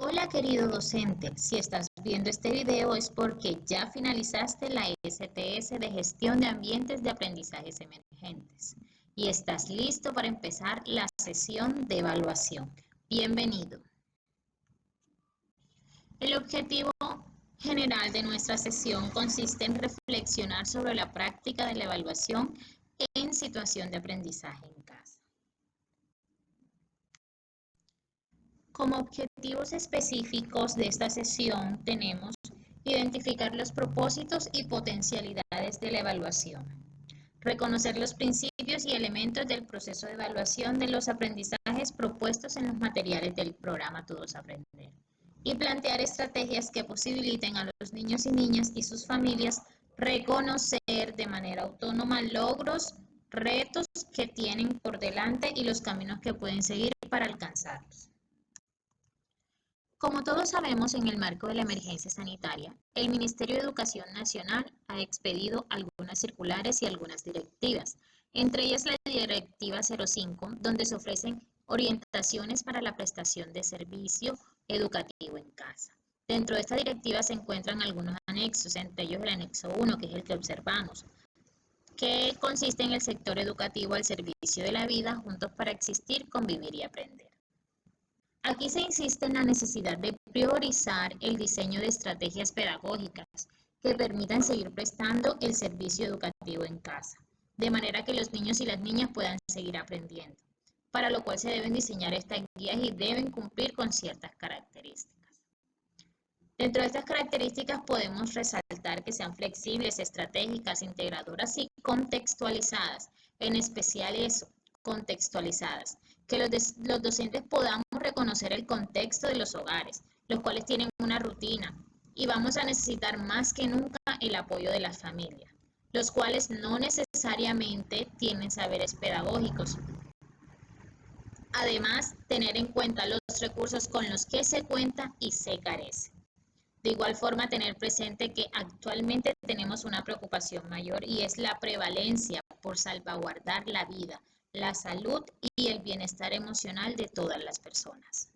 Hola querido docente, si estás viendo este video es porque ya finalizaste la STS de Gestión de Ambientes de Aprendizajes Emergentes y estás listo para empezar la sesión de evaluación. Bienvenido. El objetivo general de nuestra sesión consiste en reflexionar sobre la práctica de la evaluación en situación de aprendizaje en casa. Como objetivos específicos de esta sesión tenemos identificar los propósitos y potencialidades de la evaluación, reconocer los principios y elementos del proceso de evaluación de los aprendizajes propuestos en los materiales del programa Todos Aprender y plantear estrategias que posibiliten a los niños y niñas y sus familias reconocer de manera autónoma logros, retos que tienen por delante y los caminos que pueden seguir para alcanzarlos. Como todos sabemos, en el marco de la emergencia sanitaria, el Ministerio de Educación Nacional ha expedido algunas circulares y algunas directivas, entre ellas la Directiva 05, donde se ofrecen orientaciones para la prestación de servicio educativo en casa. Dentro de esta directiva se encuentran algunos anexos, entre ellos el anexo 1, que es el que observamos, que consiste en el sector educativo al servicio de la vida, juntos para existir, convivir y aprender. Aquí se insiste en la necesidad de priorizar el diseño de estrategias pedagógicas que permitan seguir prestando el servicio educativo en casa, de manera que los niños y las niñas puedan seguir aprendiendo, para lo cual se deben diseñar estas guías y deben cumplir con ciertas características. Dentro de estas características podemos resaltar que sean flexibles, estratégicas, integradoras y contextualizadas, en especial eso, contextualizadas, que los docentes podamos reconocer el contexto de los hogares, los cuales tienen una rutina, y vamos a necesitar más que nunca el apoyo de las familias, los cuales no necesariamente tienen saberes pedagógicos. Además, tener en cuenta los recursos con los que se cuenta y se carece. De igual forma, tener presente que actualmente tenemos una preocupación mayor y es la prevalencia por salvaguardar la vida, la salud y el bienestar emocional de todas las personas.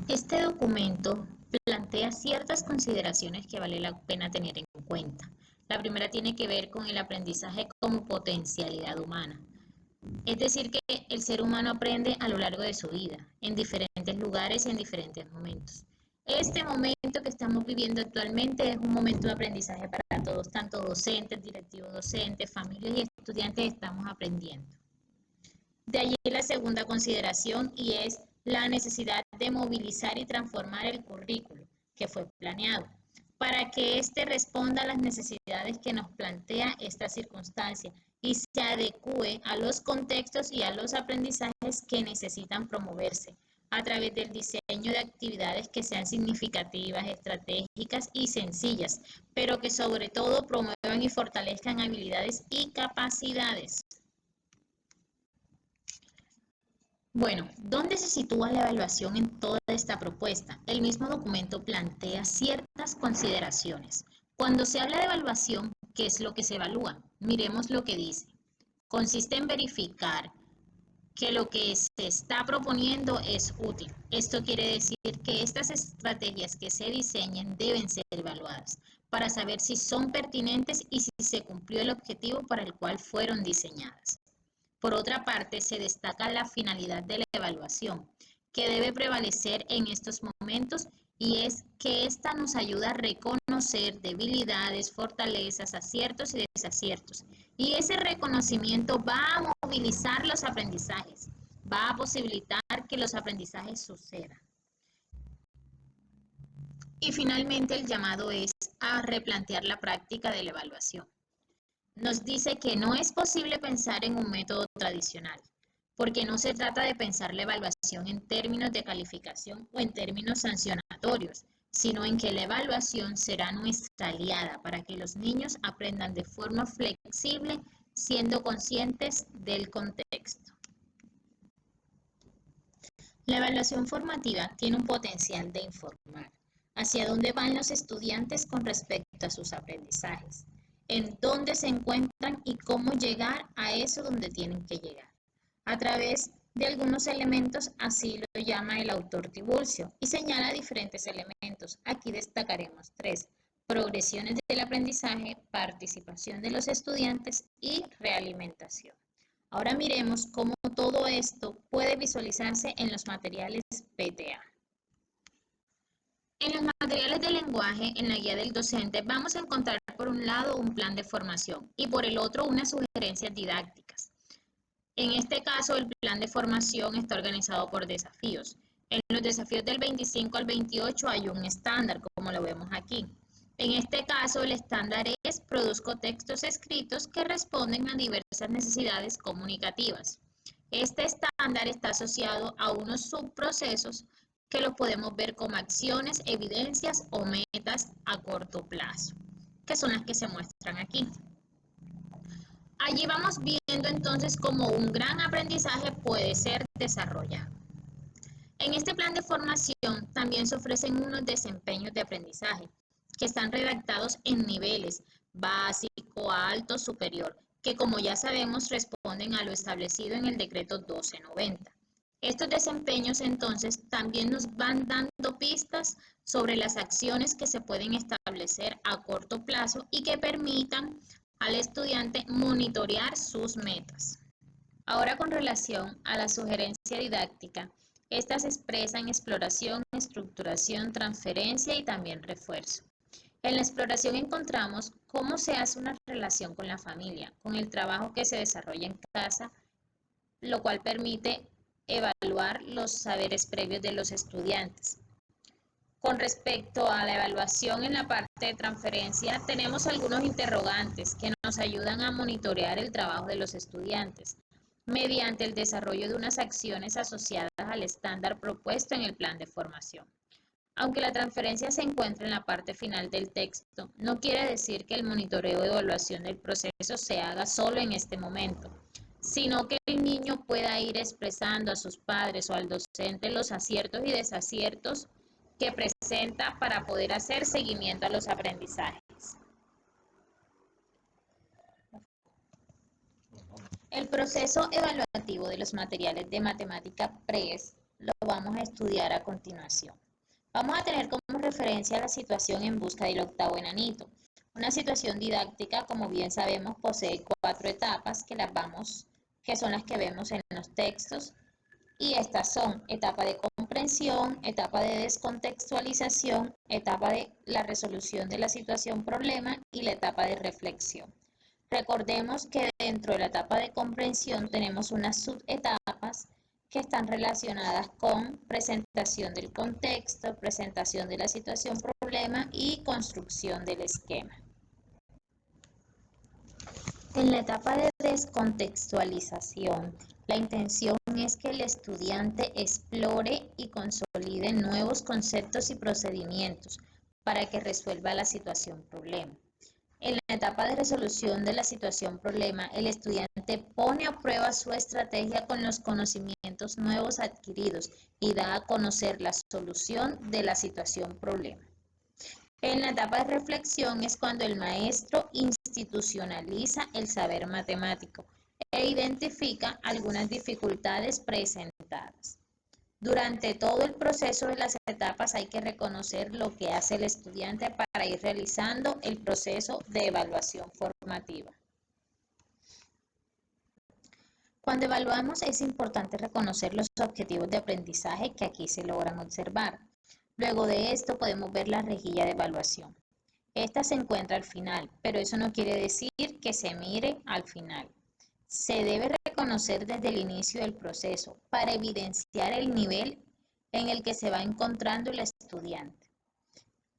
Este documento plantea ciertas consideraciones que vale la pena tener en cuenta. La primera tiene que ver con el aprendizaje como potencialidad humana. Es decir, que el ser humano aprende a lo largo de su vida, en diferentes lugares y en diferentes momentos. Este momento que estamos viviendo actualmente es un momento de aprendizaje para todos, tanto docentes, directivos docentes, familias y estudiantes estamos aprendiendo. De allí la segunda consideración y es la necesidad de movilizar y transformar el currículo que fue planeado para que éste responda a las necesidades que nos plantea esta circunstancia y se adecue a los contextos y a los aprendizajes que necesitan promoverse a través del diseño de actividades que sean significativas, estratégicas y sencillas, pero que sobre todo promuevan y fortalezcan habilidades y capacidades. Bueno, ¿dónde se sitúa la evaluación en toda esta propuesta? El mismo documento plantea ciertas consideraciones. Cuando se habla de evaluación, ¿qué es lo que se evalúa? Miremos lo que dice. Consiste en verificar que lo que se está proponiendo es útil. Esto quiere decir que estas estrategias que se diseñen deben ser evaluadas para saber si son pertinentes y si se cumplió el objetivo para el cual fueron diseñadas. Por otra parte, se destaca la finalidad de la evaluación, que debe prevalecer en estos momentos y es que ésta nos ayuda a reconocer debilidades, fortalezas, aciertos y desaciertos. Y ese reconocimiento va a movilizar los aprendizajes, va a posibilitar que los aprendizajes sucedan. Y finalmente el llamado es a replantear la práctica de la evaluación. Nos dice que no es posible pensar en un método tradicional, porque no se trata de pensar la evaluación en términos de calificación o en términos sancionatorios, sino en que la evaluación será nuestra aliada para que los niños aprendan de forma flexible, siendo conscientes del contexto. La evaluación formativa tiene un potencial de informar hacia dónde van los estudiantes con respecto a sus aprendizajes, en dónde se encuentran y cómo llegar a eso donde tienen que llegar, a través de algunos elementos, así lo llama el autor Tiburcio, y señala diferentes elementos. Aquí destacaremos tres: progresiones del aprendizaje, participación de los estudiantes y realimentación. Ahora miremos cómo todo esto puede visualizarse en los materiales PTA. En los materiales de lenguaje, en la guía del docente, vamos a encontrar por un lado un plan de formación y por el otro unas sugerencias didácticas. En este caso, el plan de formación está organizado por desafíos. En los desafíos del 25 al 28 hay un estándar, como lo vemos aquí. En este caso, el estándar es: produzco textos escritos que responden a diversas necesidades comunicativas. Este estándar está asociado a unos subprocesos que los podemos ver como acciones, evidencias o metas a corto plazo, que son las que se muestran aquí. Allí vamos viendo entonces cómo un gran aprendizaje puede ser desarrollado. En este plan de formación también se ofrecen unos desempeños de aprendizaje que están redactados en niveles básico, alto, superior, que como ya sabemos responden a lo establecido en el decreto 1290. Estos desempeños entonces también nos van dando pistas sobre las acciones que se pueden establecer a corto plazo y que permitan al estudiante monitorear sus metas. Ahora, con relación a la sugerencia didáctica, estas expresan exploración, estructuración, transferencia y también refuerzo. En la exploración encontramos cómo se hace una relación con la familia, con el trabajo que se desarrolla en casa, lo cual permite evaluar los saberes previos de los estudiantes. Con respecto a la evaluación en la parte de transferencia, tenemos algunos interrogantes que nos ayudan a monitorear el trabajo de los estudiantes mediante el desarrollo de unas acciones asociadas al estándar propuesto en el plan de formación. Aunque la transferencia se encuentra en la parte final del texto, no quiere decir que el monitoreo de evaluación del proceso se haga solo en este momento, sino que el niño pueda ir expresando a sus padres o al docente los aciertos y desaciertos que presenta para poder hacer seguimiento a los aprendizajes. El proceso evaluativo de los materiales de matemática PRES lo vamos a estudiar a continuación. Vamos a tener como referencia la situación en busca del octavo enanito. Una situación didáctica, como bien sabemos, posee 4 etapas que son las que vemos en los textos. Y estas son: etapa de comprensión, etapa de descontextualización, etapa de la resolución de la situación problema y la etapa de reflexión. Recordemos que dentro de la etapa de comprensión tenemos unas subetapas que están relacionadas con presentación del contexto, presentación de la situación problema y construcción del esquema. En la etapa de descontextualización, la intención es que el estudiante explore y consolide nuevos conceptos y procedimientos para que resuelva la situación problema. En la etapa de resolución de la situación problema, el estudiante pone a prueba su estrategia con los conocimientos nuevos adquiridos y da a conocer la solución de la situación problema. En la etapa de reflexión es cuando el maestro institucionaliza el saber matemático e identifica algunas dificultades presentadas. Durante todo el proceso de las etapas hay que reconocer lo que hace el estudiante para ir realizando el proceso de evaluación formativa. Cuando evaluamos es importante reconocer los objetivos de aprendizaje que aquí se logran observar. Luego de esto podemos ver la rejilla de evaluación. Esta se encuentra al final, pero eso no quiere decir que se mire al final. Se debe reconocer desde el inicio del proceso para evidenciar el nivel en el que se va encontrando el estudiante.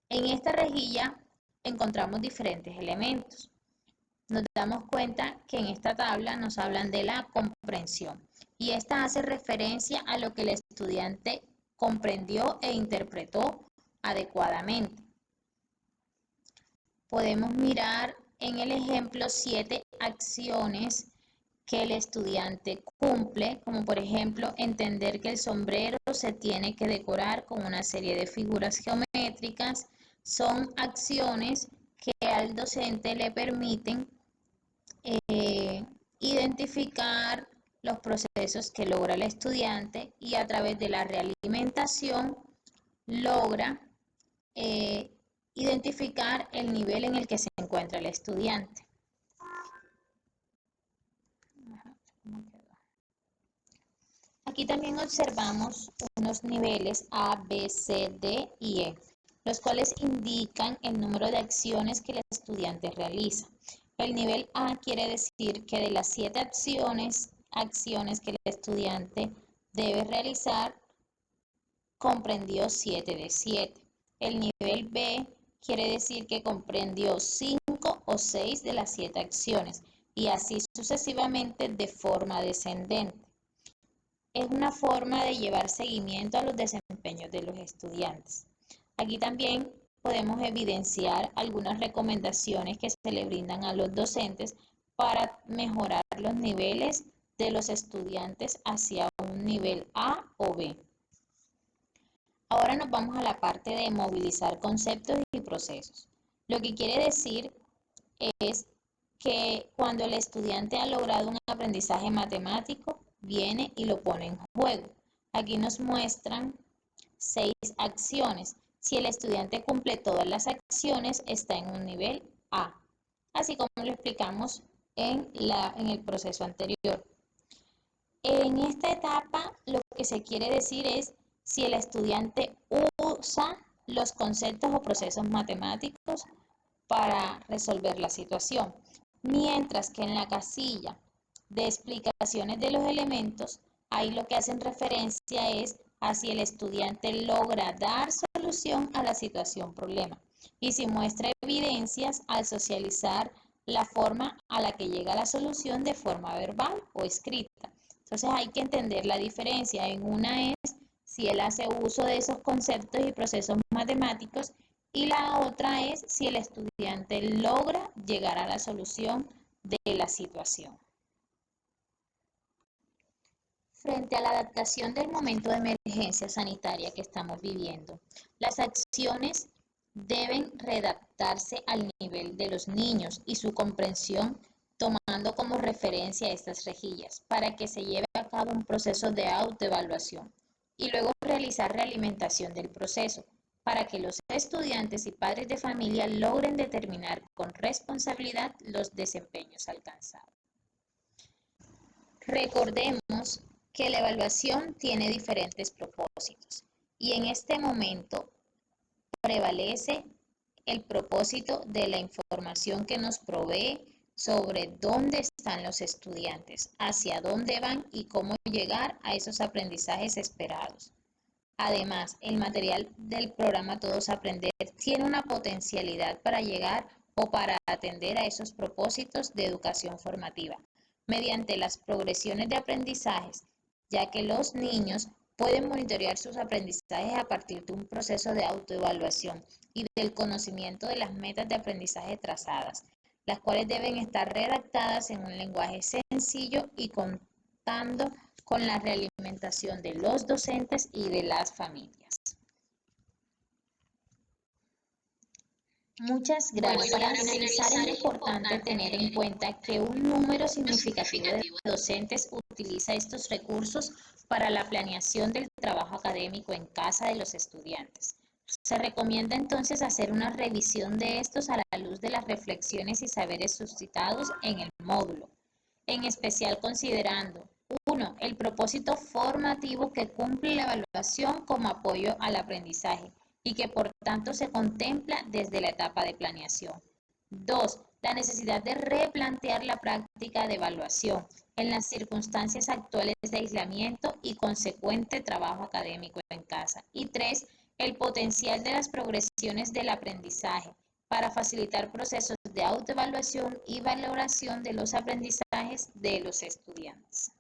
En esta rejilla encontramos diferentes elementos. Nos damos cuenta que en esta tabla nos hablan de la comprensión y esta hace referencia a lo que el estudiante comprendió e interpretó adecuadamente. Podemos mirar en el ejemplo 7 acciones que el estudiante cumple, como por ejemplo entender que el sombrero se tiene que decorar con una serie de figuras geométricas. Son acciones que al docente le permiten identificar los procesos que logra el estudiante y a través de la realimentación logra identificar el nivel en el que se encuentra el estudiante. Aquí también observamos unos niveles A, B, C, D y E, los cuales indican el número de acciones que el estudiante realiza. El nivel A quiere decir que de las 7 acciones que el estudiante debe realizar, comprendió 7 de 7. El nivel B quiere decir que comprendió 5 o 6 de las 7 acciones y así sucesivamente de forma descendente. Es una forma de llevar seguimiento a los desempeños de los estudiantes. Aquí también podemos evidenciar algunas recomendaciones que se le brindan a los docentes para mejorar los niveles de los estudiantes hacia un nivel A o B. Ahora nos vamos a la parte de movilizar conceptos y procesos. Lo que quiere decir es que cuando el estudiante ha logrado un aprendizaje matemático, viene y lo pone en juego. Aquí nos muestran 6 acciones. Si el estudiante cumple todas las acciones, está en un nivel A, así como lo explicamos en el proceso anterior. En esta etapa, lo que se quiere decir es si el estudiante usa los conceptos o procesos matemáticos para resolver la situación. Mientras que en la casilla de explicaciones de los elementos, ahí lo que hacen referencia es a si el estudiante logra dar solución a la situación problema y si muestra evidencias al socializar la forma a la que llega la solución de forma verbal o escrita. Entonces hay que entender la diferencia. En una es si él hace uso de esos conceptos y procesos matemáticos y la otra es si el estudiante logra llegar a la solución de la situación. Frente a la adaptación del momento de emergencia sanitaria que estamos viviendo, las acciones deben readaptarse al nivel de los niños y su comprensión tomando como referencia estas rejillas para que se lleve a cabo un proceso de autoevaluación y luego realizar realimentación del proceso para que los estudiantes y padres de familia logren determinar con responsabilidad los desempeños alcanzados. Recordemos que la evaluación tiene diferentes propósitos y en este momento prevalece el propósito de la información que nos provee sobre dónde están los estudiantes, hacia dónde van y cómo llegar a esos aprendizajes esperados. Además, el material del programa Todos Aprender tiene una potencialidad para llegar o para atender a esos propósitos de educación formativa, mediante las progresiones de aprendizajes, ya que los niños pueden monitorear sus aprendizajes a partir de un proceso de autoevaluación y del conocimiento de las metas de aprendizaje trazadas, las cuales deben estar redactadas en un lenguaje sencillo y contando con la realimentación de los docentes y de las familias. Muchas gracias. Para finalizar, es importante tener en cuenta que un número significativo de docentes utiliza estos recursos para la planeación del trabajo académico en casa de los estudiantes. Se recomienda entonces hacer una revisión de estos a la luz de las reflexiones y saberes suscitados en el módulo, en especial considerando 1. El propósito formativo que cumple la evaluación como apoyo al aprendizaje y que por tanto se contempla desde la etapa de planeación. 2. La necesidad de replantear la práctica de evaluación en las circunstancias actuales de aislamiento y consecuente trabajo académico en casa. Y 3. El potencial de las progresiones del aprendizaje para facilitar procesos de autoevaluación y valoración de los aprendizajes de los estudiantes.